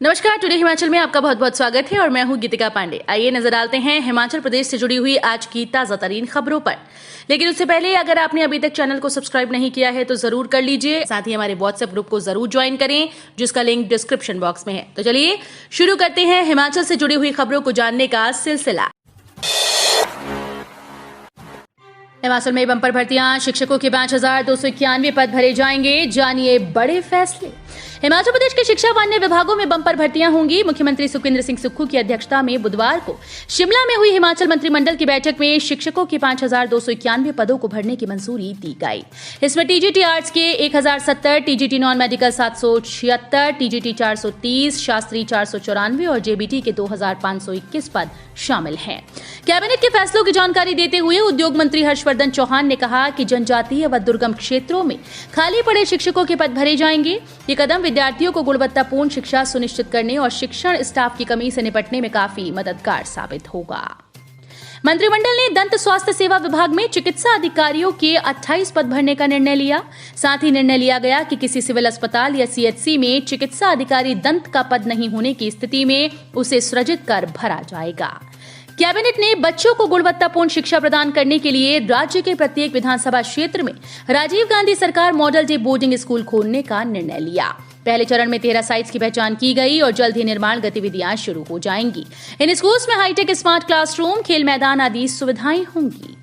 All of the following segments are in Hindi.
नमस्कार, टुडे हिमाचल में आपका बहुत बहुत स्वागत है और मैं हूं गीतिका पांडे। आइए नजर डालते हैं हिमाचल प्रदेश से जुड़ी हुई आज की ताजा तरीन खबरों पर। लेकिन उससे पहले अगर आपने अभी तक चैनल को सब्सक्राइब नहीं किया है तो जरूर कर लीजिए। साथ ही हमारे व्हाट्सएप ग्रुप को जरूर ज्वाइन करें, जिसका लिंक डिस्क्रिप्शन बॉक्स में है। तो चलिए शुरू करते हैं हिमाचल से जुड़ी हुई खबरों को जानने का सिलसिला। हिमाचल में बंपर भर्तियां, शिक्षकों के 5,291 पद भरे जाएंगे, जानिए बड़े फैसले। हिमाचल प्रदेश के शिक्षा व अन्य विभागों में बंपर भर्तियां होंगी। मुख्यमंत्री सुखविंदर सिंह सुक्खू की अध्यक्षता में बुधवार को शिमला में हुई हिमाचल मंत्रिमंडल की बैठक में शिक्षकों के 5,291 पदों को भरने की मंजूरी दी गई। इसमें टीजीटी आर्ट्स के 1,070, TGT non medical 776, TGT 430, Shastri 494 और जेबीटी के 2,521 पद शामिल हैं। कैबिनेट के फैसलों की जानकारी देते हुए उद्योग मंत्री हर्षवर्धन चौहान ने कहा कि जनजातीय व दुर्गम क्षेत्रों में खाली पड़े शिक्षकों के पद भरे जाएंगे। ये कदम विद्यार्थियों को गुणवत्तापूर्ण शिक्षा सुनिश्चित करने और शिक्षण स्टाफ की कमी से निपटने में काफी मददगार साबित होगा। मंत्रिमंडल ने दंत स्वास्थ्य सेवा विभाग में चिकित्सा अधिकारियों के 28 पद भरने का निर्णय लिया। साथ ही निर्णय लिया गया कि किसी सिविल अस्पताल या सीएचसी में चिकित्सा अधिकारी दंत का पद नहीं होने की स्थिति में उसे सृजित कर भरा जाएगा। कैबिनेट ने बच्चों को गुणवत्तापूर्ण शिक्षा प्रदान करने के लिए राज्य के प्रत्येक विधानसभा क्षेत्र में राजीव गांधी सरकार मॉडल डे बोर्डिंग स्कूल खोलने का निर्णय लिया। पहले चरण में 13 साइट्स की पहचान की गई और जल्द ही निर्माण गतिविधियां शुरू हो जाएंगी। इन स्कूल्स में हाईटेक स्मार्ट क्लासरूम, खेल मैदान आदि सुविधाएं होंगी।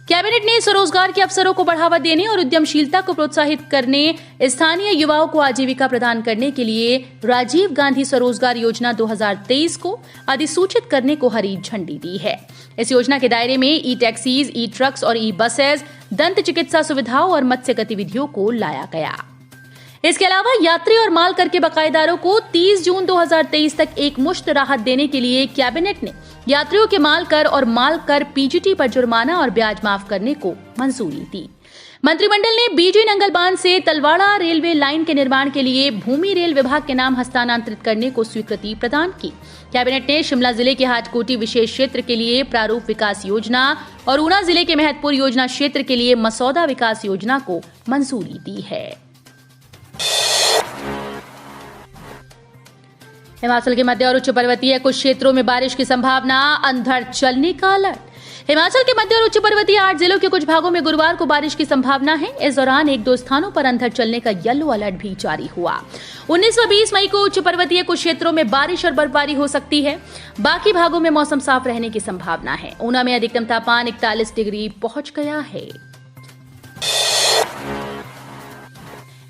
कैबिनेट ने स्वरोजगार के अवसरों को बढ़ावा देने और उद्यमशीलता को प्रोत्साहित करने, स्थानीय युवाओं को आजीविका प्रदान करने के लिए राजीव गांधी स्वरोजगार योजना 2023 को अधिसूचित करने को हरी झंडी दी है। इस योजना के दायरे में ई टैक्सीज, ई ट्रक्स और ई बसेस, दंत चिकित्सा सुविधाओं और मत्स्य गतिविधियों को लाया गया। इसके अलावा यात्री और माल कर के बकायेदारों को 30 जून 2023 तक एक मुश्त राहत देने के लिए कैबिनेट ने यात्रियों के माल कर और माल कर पीजीटी पर जुर्माना और ब्याज माफ करने को मंजूरी दी। मंत्रिमंडल ने बीजी नंगलबान से तलवाड़ा रेलवे लाइन के निर्माण के लिए भूमि रेल विभाग के नाम हस्तांतरित करने को स्वीकृति प्रदान की। कैबिनेट ने शिमला जिले के हाटकोटी विशेष क्षेत्र के लिए प्रारूप विकास योजना और ऊना जिले के महतपुर योजना क्षेत्र के लिए मसौदा विकास योजना को मंजूरी दी है। हिमाचल के मध्य और उच्च पर्वतीय कुछ क्षेत्रों में बारिश की संभावना, अंधड़ चलने का अलर्ट। हिमाचल के मध्य और उच्च पर्वतीय 8 जिलों के कुछ भागों में गुरुवार को बारिश की संभावना है। इस दौरान 1-2 स्थानों पर अंधड़ चलने का येलो अलर्ट भी जारी हुआ। 19 व 20 मई को उच्च पर्वतीय कुछ क्षेत्रों में बारिश और बर्फबारी हो सकती है। बाकी भागों में मौसम साफ रहने की संभावना है। ऊना में अधिकतम तापमान 41 डिग्री पहुंच गया है।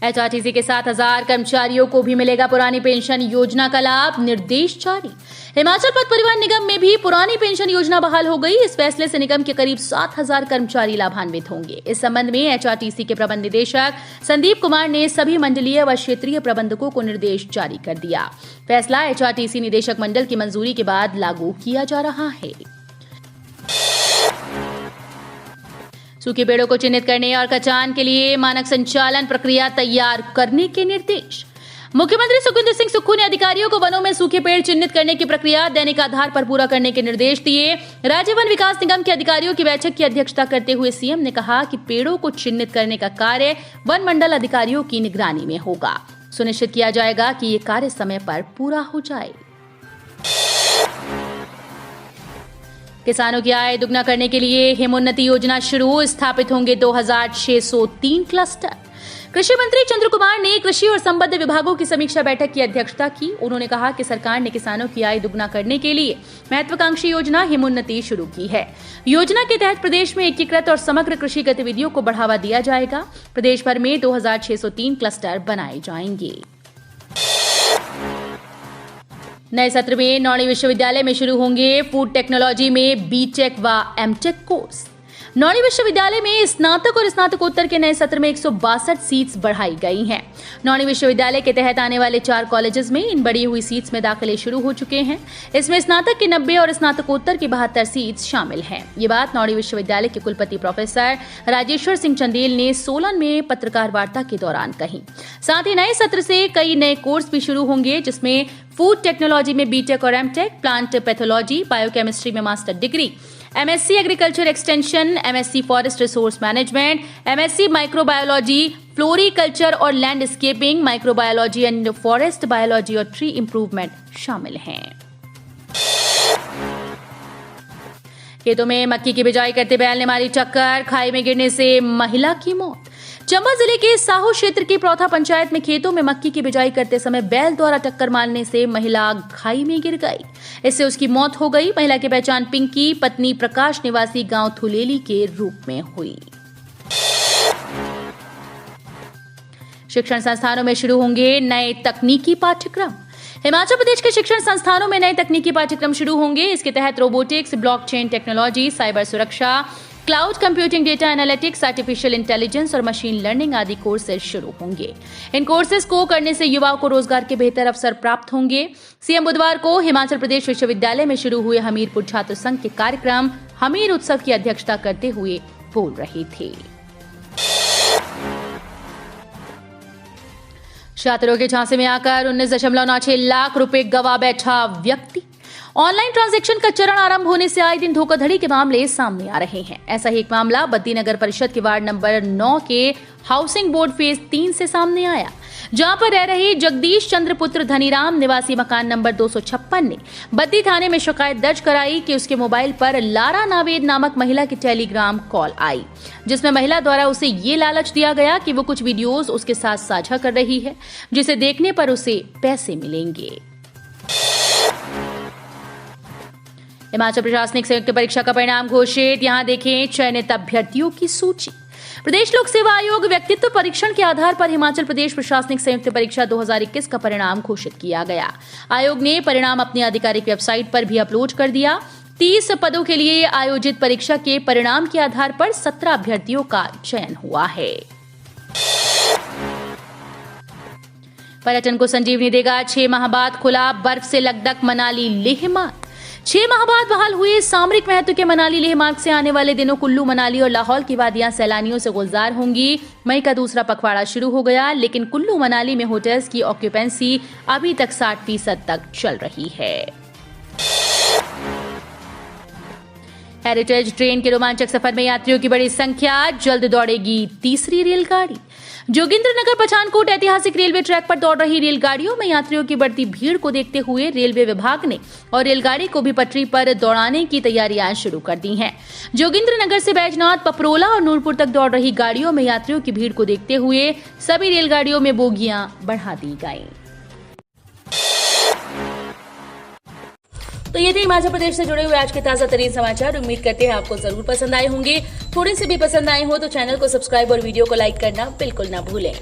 एचआरटीसी के 7,000 कर्मचारियों को भी मिलेगा पुरानी पेंशन योजना का लाभ, निर्देश जारी। हिमाचल पथ परिवहन निगम में भी पुरानी पेंशन योजना बहाल हो गई। इस फैसले से निगम के करीब 7,000 कर्मचारी लाभान्वित होंगे। इस संबंध में एचआरटीसी के प्रबंध निदेशक संदीप कुमार ने सभी मंडलीय व क्षेत्रीय प्रबंधकों को निर्देश जारी कर दिया। फैसला एचआरटीसी निदेशक मंडल की मंजूरी के बाद लागू किया जा रहा है। सूखे पेड़ों को चिन्हित करने और कटान के लिए मानक संचालन प्रक्रिया तैयार करने के निर्देश। मुख्यमंत्री सुखविंदर सिंह सुक्खू ने अधिकारियों को वनों में सूखे पेड़ चिन्हित करने की प्रक्रिया दैनिक आधार पर पूरा करने के निर्देश दिए। राज्य वन विकास निगम के अधिकारियों की बैठक की अध्यक्षता करते हुए सीएम ने कहा कि पेड़ों को चिन्हित करने का कार्य वन मंडल अधिकारियों की निगरानी में होगा। सुनिश्चित किया जाएगा कि ये कार्य समय पर पूरा हो जाए। किसानों की आय दुगना करने के लिए हिमोन्नति योजना शुरू, स्थापित होंगे 2,603 क्लस्टर। कृषि मंत्री चंद्र कुमार ने कृषि और संबद्ध विभागों की समीक्षा बैठक की अध्यक्षता की। उन्होंने कहा कि सरकार ने किसानों की आय दुगना करने के लिए महत्वाकांक्षी योजना हिमोन्नति शुरू की है। योजना के तहत प्रदेश में एकीकृत और समग्र कृषि गतिविधियों को बढ़ावा दिया जाएगा। प्रदेश भर में 2,603 क्लस्टर बनाए जाएंगे। नए सत्र में नौणी विश्वविद्यालय में शुरू होंगे फूड टेक्नोलॉजी में बीटेक व एमटेक कोर्स। नौणी विश्वविद्यालय में स्नातक और स्नातकोत्तर के नए सत्र में 162 सीट्स बढ़ाई गई हैं। नौणी विश्वविद्यालय के तहत आने वाले 4 कॉलेजेस में इन बढ़ी हुई सीट्स में दाखिले शुरू हो चुके हैं। इसमें स्नातक की 90 और स्नातकोत्तर की 72 सीट्स शामिल हैं। ये बात नौणी विश्वविद्यालय के कुलपति प्रोफेसर राजेश्वर सिंह चंदेल ने सोलन में पत्रकार वार्ता के दौरान कही। साथ ही नए सत्र से कई नए कोर्स भी शुरू होंगे, जिसमें फूड टेक्नोलॉजी में बीटेक और एमटेक, प्लांट पैथोलॉजी, बायोकेमिस्ट्री में master degree, MSc agriculture extension, MSc forest resource management, MSc microbiology, floriculture और landscaping, microbiology and forest biology और ट्री इंप्रूवमेंट शामिल हैं। खेतों में मक्की की बिजाई करते बैल ने मारी टक्कर, खाई में गिरने से महिला की मौत। चंबा जिले के साहू क्षेत्र की प्रौथा पंचायत में खेतों में मक्की की बिजाई करते समय बैल द्वारा टक्कर मारने से महिला खाई में गिर गई। इससे उसकी मौत हो गई। महिला की पहचान पिंकी, पत्नी प्रकाश निवासी गांव थुलेली के रूप में हुई। शिक्षण संस्थानों में शुरू होंगे नए तकनीकी पाठ्यक्रम। हिमाचल प्रदेश के शिक्षण संस्थानों में नए तकनीकी पाठ्यक्रम शुरू होंगे। इसके तहत रोबोटिक्स, ब्लॉकचेन टेक्नोलॉजी, साइबर सुरक्षा, cloud computing, data analytics, artificial intelligence और मशीन लर्निंग आदि कोर्सेज शुरू होंगे। इन कोर्सेज को करने से युवाओं को रोजगार के बेहतर अवसर प्राप्त होंगे। सीएम बुधवार को हिमाचल प्रदेश विश्वविद्यालय में शुरू हुए हमीरपुर छात्र संघ के कार्यक्रम हमीर उत्सव की अध्यक्षता करते हुए बोल रहे थे। छात्रों के झांसे में आकर 19.96 लाख रुपए गवा बैठा व्यक्ति। ऑनलाइन ट्रांजैक्शन का चरण आरंभ होने से आए दिन धोखाधड़ी के मामले सामने आ रहे हैं। ऐसा ही एक मामला बद्दी नगर परिषद के वार्ड नंबर 9 के हाउसिंग बोर्ड फेज 3 से सामने आया, जहां पर रह रहे जगदीश चंद्र पुत्र धनीराम निवासी मकान नंबर 256 ने बद्दी थाने में शिकायत दर्ज कराई कि उसके मोबाइल पर लारा नावेद नामक महिला की टेलीग्राम कॉल आई, जिसमें महिला द्वारा उसे ये लालच दिया गया कि वो कुछ वीडियोस उसके साथ साझा कर रही है, जिसे देखने पर उसे पैसे मिलेंगे। हिमाचल प्रशासनिक संयुक्त परीक्षा का परिणाम घोषित। यहां देखें चयनित अभ्यर्थियों की सूची। प्रदेश लोक सेवा आयोग व्यक्तित्व परीक्षण के आधार पर हिमाचल प्रदेश प्रशासनिक संयुक्त परीक्षा 2021 का परिणाम घोषित किया गया। आयोग ने परिणाम अपनी आधिकारिक वेबसाइट पर भी अपलोड कर दिया। 30 पदों के लिए आयोजित परीक्षा के परिणाम के आधार पर 17 अभ्यर्थियों का चयन हुआ है। पर्यटन को संजीवनी देगा। 6 माह बाद खुला बर्फ से लकदक मनाली लेह मार्ग। 6 माह बाद बहाल हुए सामरिक महत्व के मनाली लेह मार्ग से आने वाले दिनों कुल्लू, मनाली और लाहौल की वादियां सैलानियों से गुलजार होंगी। मई का दूसरा पखवाड़ा शुरू हो गया, लेकिन कुल्लू मनाली में होटल्स की ऑक्यूपेंसी अभी तक 60% तक चल रही है। हेरिटेज ट्रेन के रोमांचक सफर में यात्रियों की बड़ी संख्या। जल्द दौड़ेगी तीसरी रेलगाड़ी। जोगिंद्रनगर पठानकोट ऐतिहासिक रेलवे ट्रैक पर दौड़ रही रेलगाड़ियों में यात्रियों की बढ़ती भीड़ को देखते हुए रेलवे विभाग ने और रेलगाड़ी को भी पटरी पर दौड़ाने की तैयारियां शुरू कर दी हैं। जोगिंद्रनगर से बैजनाथ, पपरोला और नूरपुर तक दौड़ रही गाड़ियों में यात्रियों की भीड़ को देखते हुए सभी रेलगाड़ियों में बोगियां बढ़ा दी गईं। तो ये थे हिमाचल प्रदेश से जुड़े हुए आज के ताजा तरीन समाचार। उम्मीद करते हैं आपको जरूर पसंद आए होंगे। थोड़े से भी पसंद आए हो तो चैनल को सब्सक्राइब और वीडियो को लाइक करना बिल्कुल ना भूलें।